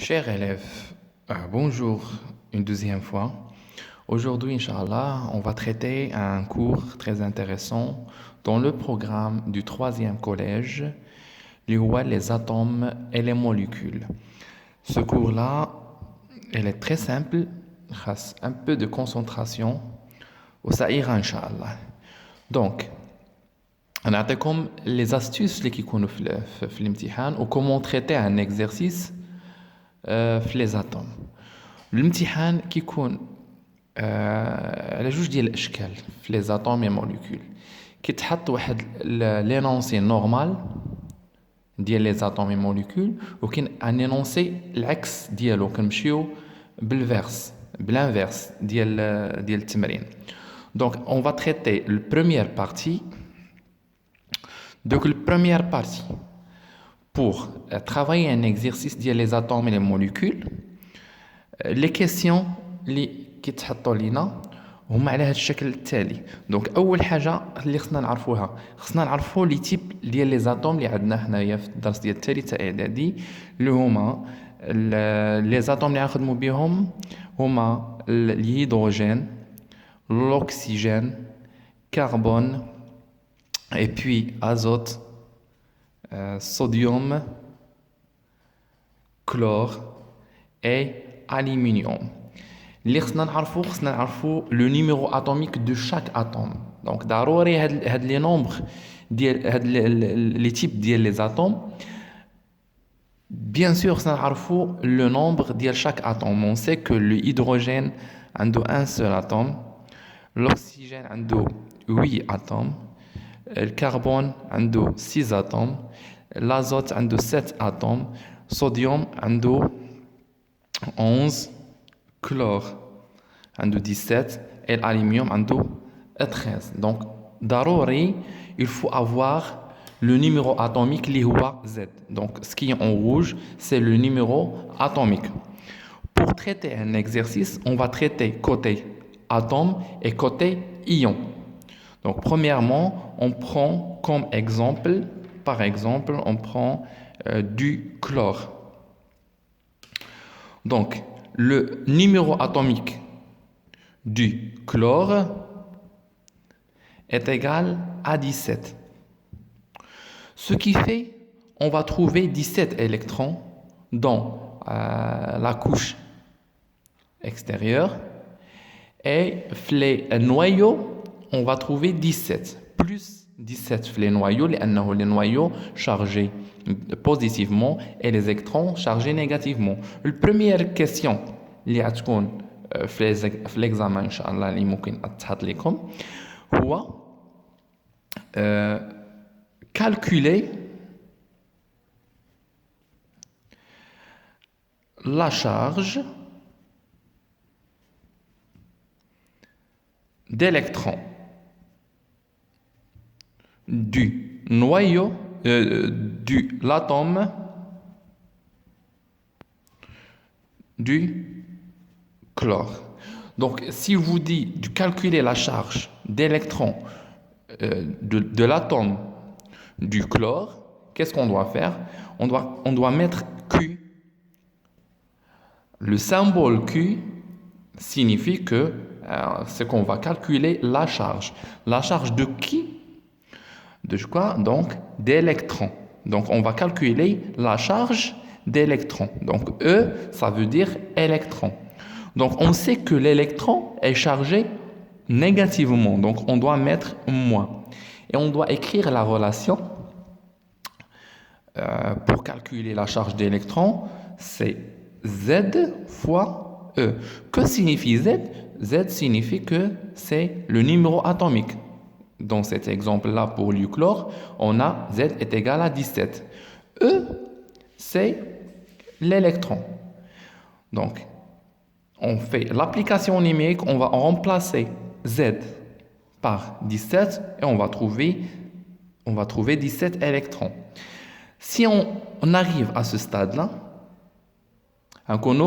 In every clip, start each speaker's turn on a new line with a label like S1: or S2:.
S1: Chers élèves, bonjour une deuxième fois. Aujourd'hui, Inch'Allah, on va traiter un cours très intéressant dans le programme du troisième collège, les atomes et les molécules. Ce cours-là, il est très simple, grâce un peu de concentration, ça ira, Inch'Allah. Donc, on a comme les astuces qui sont في الامتحان ou comment traiter un exercice في les atomes. الامتحان كيكون على جوج ديال الاشكال في لي زاتوم اي موليكول. كيتحط واحد لينونسي نورمال ديال لي زاتوم اي موليكول وكاين ان انونسي العكس ديالو كنمشيو بالانفيرس ديال التمرين. Donc on va traiter la première partie. Donc la première partie pour travailler un exercice ديال les atomes et les molécules. Les questions اللي كيتحطوا لينا هما على هذا الشكل التالي. دونك اول حاجه اللي خصنا نعرفوا لي تيب ديال لي زاتوم اللي عندنا حنايا في الدرس ديال الثالثه اعدادي اللي هما لي زاتوم اللي غنخدموا بهم هما الهيدروجين, l'oxygène, carbone et puis azote, sodium, chlore et aluminium. اللي خصنا نعرفوا لو نيميرو اتوميك دو شاك اتوم. دونك ضروري هاد لي نومبر ديال هاد لي تيب ديال لي اتوم. بيان سور خصنا نعرفوا لو نومبر ديال شاك اتوم. On sait que le hydrogène عنده un seul atome, l'oxygène عنده 8 atomes, le carbone عنده 6 atomes, l'azote عنده 7 atomes, sodium عنده 11, chlore عنده 17 et l'aluminium عنده 13. Donc ضروري il faut avoir le numéro atomique اللي هو Z. Donc ce qui est en rouge c'est le numéro atomique. Pour traiter un exercice, on va traiter côté atome et côté ion. Donc premièrement, on prend comme exemple, par exemple, on prend du chlore. Donc le numéro atomique du chlore est égal à 17. Ce qui fait, on va trouver 17 électrons dans la couche extérieure et les noyaux, on va trouver 17 plus 17 les noyaux, les noyaux chargés positivement et les électrons chargés négativement. La première question اللي غتكون في l'examen ان شاء الله اللي ممكن اتحط لكم هو calculer la charge d'électrons du noyau de l'atome du chlore. Donc, si je vous dis de calculer la charge d'électrons de l'atome du chlore, qu'est-ce qu'on doit faire? On doit mettre Q. Le symbole Q signifie que c'est qu'on va calculer la charge. La charge de qui? De quoi? Donc, d'électrons. Donc, on va calculer la charge d'électrons. Donc, E, ça veut dire électron. Donc, on sait que l'électron est chargé négativement. Donc, on doit mettre moins. Et on doit écrire la relation pour calculer la charge d'électrons. C'est Z fois E. Que signifie Z? Z signifie que c'est le numéro atomique. Dans cet exemple-là, pour le chlore, on a Z est égal à 17. E, c'est l'électron. Donc, on fait l'application numérique, on va remplacer Z par 17 et on va trouver 17 électrons. Si on arrive à ce stade-là, on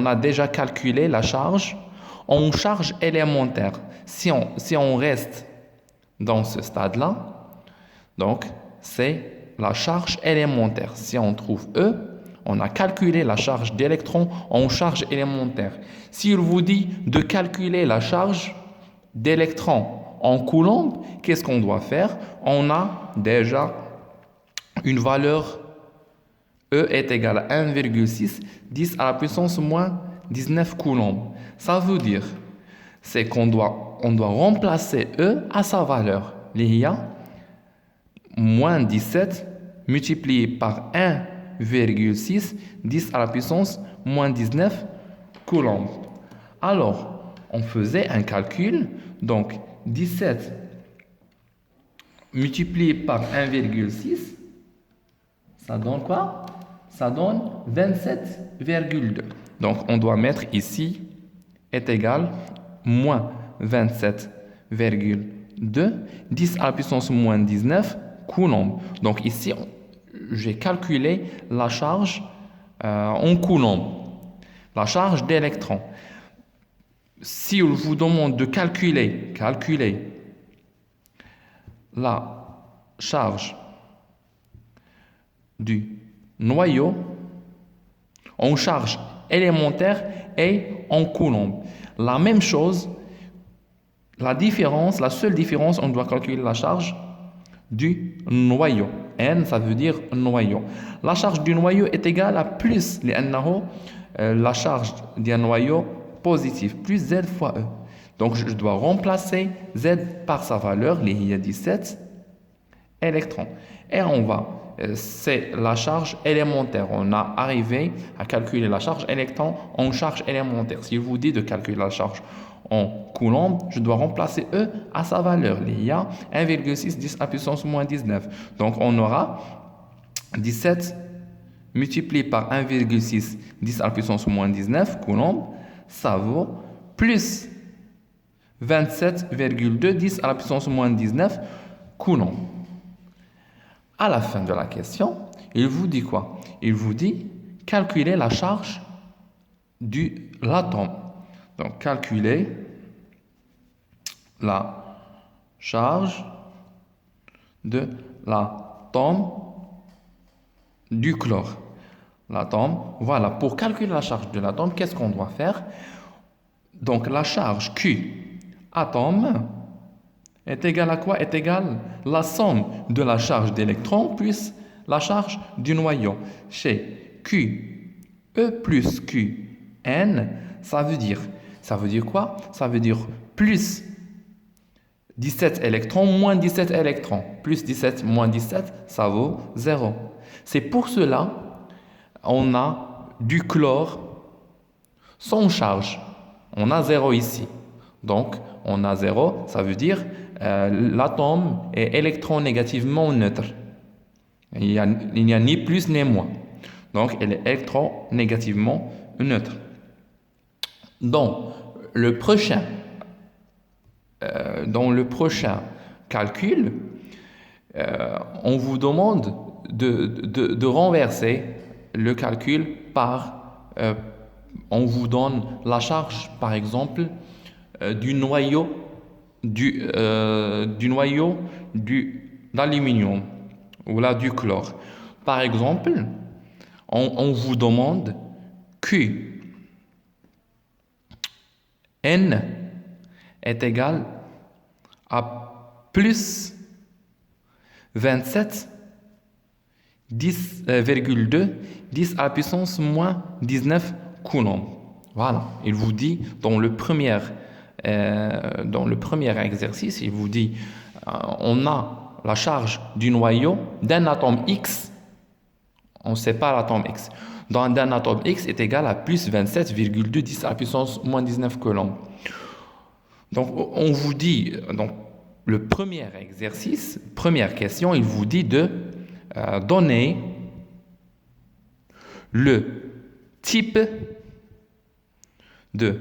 S1: a déjà calculé la charge en charge élémentaire. Si on reste dans ce stade-là, donc c'est la charge élémentaire. Si on trouve E, On a calculé la charge d'électrons en charge élémentaire. S'il vous dit de calculer la charge d'électrons en coulombs, qu'est-ce qu'on doit faire? On a déjà une valeur E est égale à 1,6 10 à la puissance moins 19 coulombs. Ça veut dire c'est qu'on doit remplacer E à sa valeur. Il y a moins 17 multiplié par 1,6 10 à la puissance moins 19 coulombs. Alors, on faisait un calcul, donc 17 multiplié par 1,6, ça donne quoi? Ça donne 27,2. Donc, on doit mettre ici est égal moins 27,2, 10 à la puissance moins 19 coulombs. Donc, ici, j'ai calculé la charge en coulombs, la charge d'électrons. Si on vous demande de calculer la charge du noyau en charge élémentaire et en coulombs. La même chose, la seule différence, on doit calculer la charge du noyau. N, ça veut dire noyau. La charge du noyau est égale à plus la charge d'un noyau positif, plus Z fois E. Donc, je dois remplacer Z par sa valeur, il y a 17 électrons. Et c'est la charge élémentaire. On a arrivé à calculer la charge électron en charge élémentaire. Si je vous dis de calculer la charge en coulomb, je dois remplacer E à sa valeur. Il y a 1,6 10 à puissance moins 19. Donc, on aura 17 multiplié par 1,6 10 à puissance moins 19 coulombs. Ça vaut plus 27,2 10 à la puissance moins 19 coulombs. À la fin de la question, il vous dit quoi? Il vous dit calculer la charge de l'atome. Donc, calculer la charge de l'atome du chlore. L'atome, voilà, pour calculer la charge de l'atome, qu'est-ce qu'on doit faire? Donc, la charge Q atome est égale à quoi? Est égale à la somme de la charge d'électrons plus la charge du noyau. Chez Q, E plus Q, N, ça veut dire quoi? Ça veut dire plus 17 électrons moins 17 électrons. Plus 17 moins 17, ça vaut 0. C'est pour cela on a du chlore sans charge. On a 0 ici. Donc, on a 0, ça veut dire l'atome est électronégativement neutre. Il n'y a ni plus ni moins. Donc, elle est électronégativement neutre. Dans le prochain calcul, on vous demande de renverser le calcul par... on vous donne la charge, par exemple, du noyau d'aluminium ou là du chlore. Par exemple, on vous demande Q N est égal à plus 27 10,2 10 à la puissance moins 19 coulombs. Voilà, il vous dit dans le premier exercice, il vous dit on a la charge du noyau d'un atome X, on sépare l'atome X, d'un atome X est égal à plus 27,2 10 à la puissance moins 19 coulombs. Donc on vous dit, donc le premier exercice, première question, il vous dit de donner le type de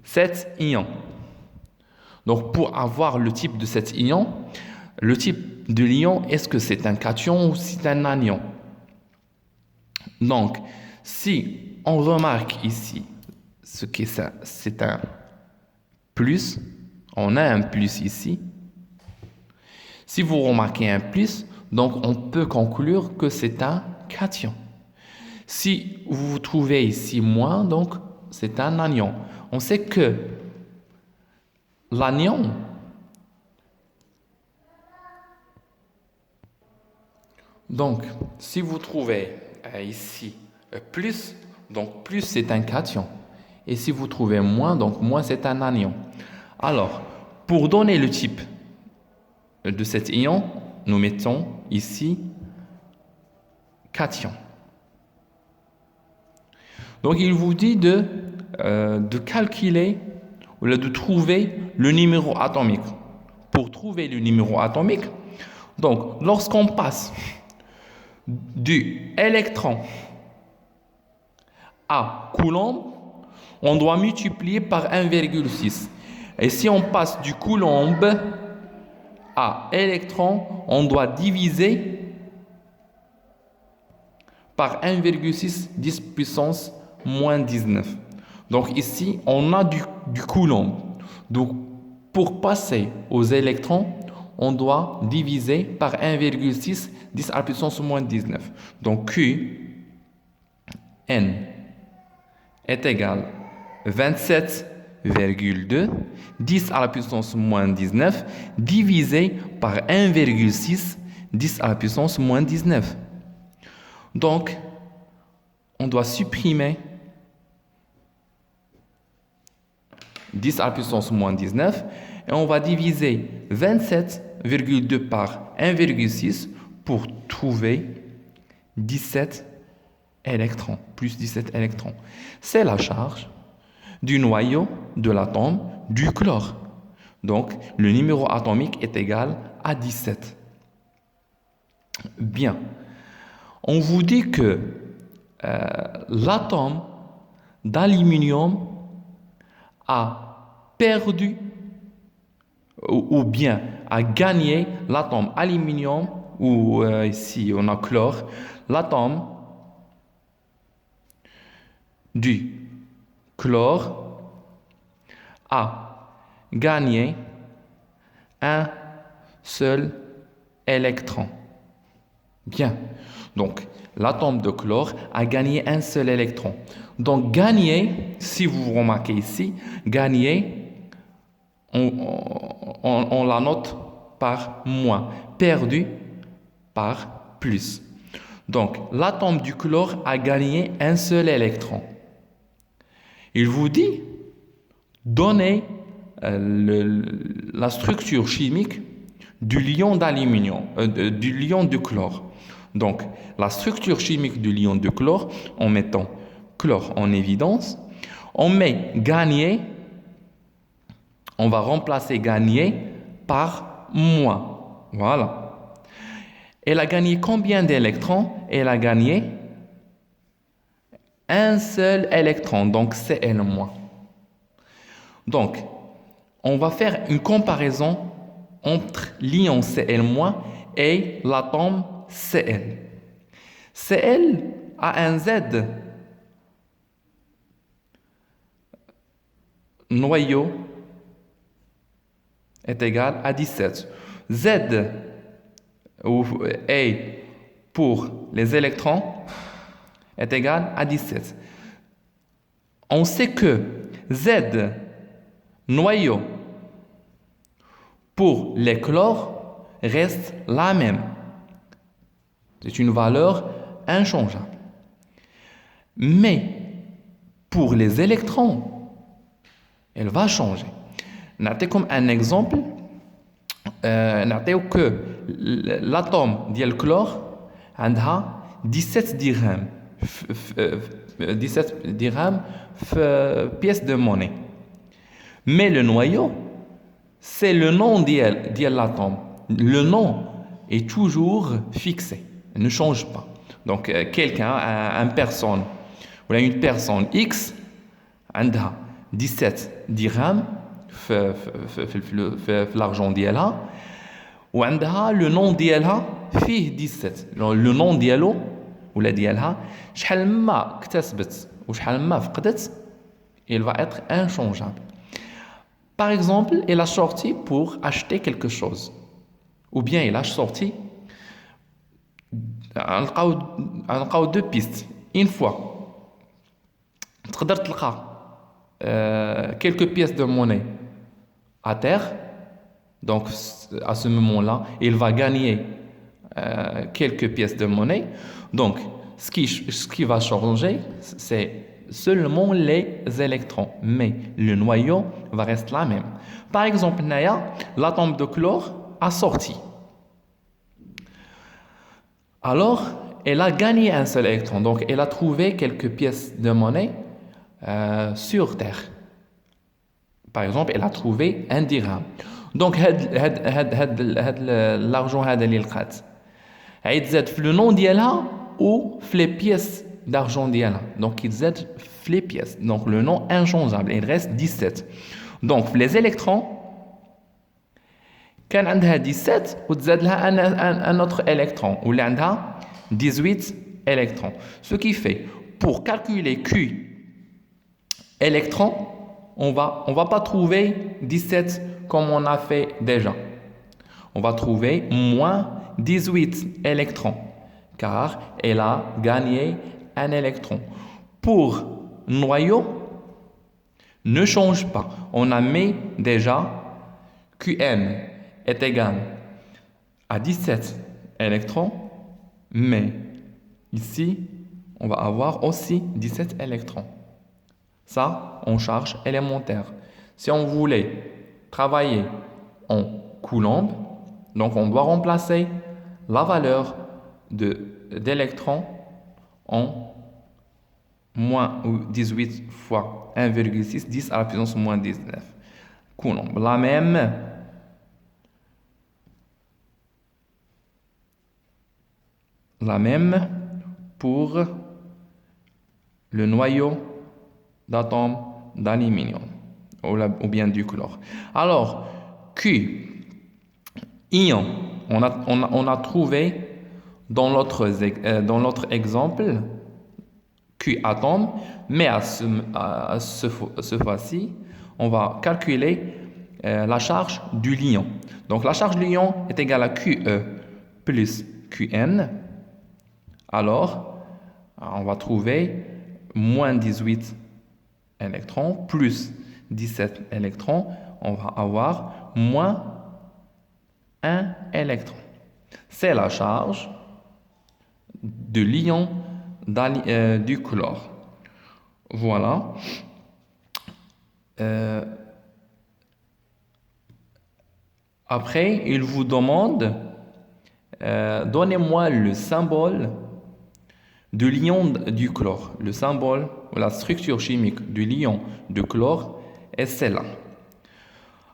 S1: cet ion. Donc, pour avoir le type de cet ion, le type de l'ion, est-ce que c'est un cation ou c'est un anion? Donc, si on remarque ici ce que c'est un plus, on a un plus ici. Si vous remarquez un plus, donc on peut conclure que c'est un cation. Si vous trouvez ici moins, donc c'est un anion. On sait que l'anion, donc si vous trouvez ici plus, donc plus c'est un cation. Et si vous trouvez moins, donc moins c'est un anion. Alors, pour donner le type de cet ion, nous mettons ici cation. Donc, il vous dit de calculer ou de trouver le numéro atomique. Pour trouver le numéro atomique, donc, lorsqu'on passe du électron à coulomb, on doit multiplier par 1,6. Et si on passe du coulomb à électron, on doit diviser par 1,6 10 puissance moins 19. Donc ici, on a du coulomb. Donc, pour passer aux électrons, on doit diviser par 1,6 10 à la puissance moins 19. Donc Q, N, est égal à 27,2 10 à la puissance moins 19 divisé par 1,6 10 à la puissance moins 19. Donc, on doit supprimer 10 à la puissance moins 19 et on va diviser 27,2 par 1,6 pour trouver 17 électrons, plus 17 électrons. C'est la charge du noyau de l'atome du chlore. Donc, le numéro atomique est égal à 17. Bien. On vous dit que l'atome d'aluminium a perdu ou bien a gagné l'atome aluminium, ou ici on a chlore, l'atome du chlore a gagné un seul électron. Bien. Donc, l'atome de chlore a gagné un seul électron. Donc, gagner, si vous remarquez ici, gagner, on la note par moins. Perdu par plus. Donc, l'atome du chlore a gagné un seul électron. Il vous dit, donnez la structure chimique du lion d'aluminium, du lion de chlore. Donc, la structure chimique du lion de chlore, en mettant chlore en évidence, on met gagné, on va remplacer gagné par moins. Voilà. Elle a gagné combien d'électrons? Elle a gagné un seul électron, donc Cl-. Donc, on va faire une comparaison entre l'ion Cl- et l'atome Cl. Cl a un Z noyau est égal à 17. Z ou A pour les électrons est égal à 17. On sait que Z noyau pour les chlores reste la même. C'est une valeur inchangeable. Mais pour les électrons, elle va changer. Comme un exemple, que l'atome du chlore a 17 dirhams. 17 dirhams pièce de monnaie. Mais le noyau, c'est le nom de l'atome. Le nom est toujours fixé, il ne change pas. Donc, quelqu'un, une personne X, a 17 dirhams في l'argent ديالها وعندها le nom ديالها فيه 17. le nom ديالو ولا ديالها شحال ما اكتسبت وشحال ما فقدت, il va être inchangeable. Par exemple, elle a sorti pour acheter quelque chose, ou bien il a sorti, on a deux pistes. une fois, تقدر تلقى quelques pièces de monnaie à terre. Donc, à ce moment-là, il va gagner quelques pièces de monnaie. Donc, ce qui va changer, c'est seulement les électrons. Mais le noyau va rester la même. Par exemple, l'atome de chlore a sorti. Alors, elle a gagné un seul électron. Donc, elle a trouvé quelques pièces de monnaie sur Terre. Par exemple, elle a trouvé un dirham. Donc, l'argent اللي لقات يتزاد في le nom ديالها ou في les pièces d'argent ديالها. Donc, يتزاد في les pièces. Donc, le nom inchangeable. Il reste 17. Donc, les électrons, كان عندها 17 وتزاد لها un autre électron. ولا عندها 18 électrons. Ce qui fait, pour calculer Q électrons, on va pas trouver 17 comme on a fait déjà. On va trouver moins 18 électrons, car elle a gagné un électron. Pour noyau, ne change pas. On a mis déjà Qn est égal à 17 électrons, mais ici, on va avoir aussi 17 électrons. Ça, en charge élémentaire. Si on voulait travailler en coulomb, donc on doit remplacer la valeur d'électrons en moins 18 fois 1,6, 10 à la puissance moins 19. Coulomb. La même pour le noyau d'atomes d'aluminium ou bien du chlore. Alors, Q, ion, on a trouvé dans l'autre exemple Q atome, mais à ce fois-ci, on va calculer la charge du lion. Donc, la charge du lion est égale à QE plus QN. Alors, on va trouver moins 18 électrons plus 17 électrons, on va avoir moins 1 électron. C'est la charge de l'ion du chlore. Voilà. Après, il vous demande, donnez-moi le symbole de l'ion du chlore. Le symbole ou la structure chimique du lion de chlore est celle-là.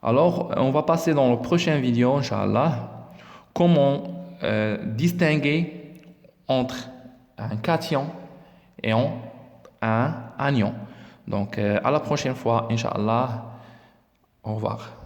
S1: Alors, on va passer dans la prochaine vidéo, Inch'Allah, comment distinguer entre un cation et un anion. Donc, à la prochaine fois, Inch'Allah. Au revoir.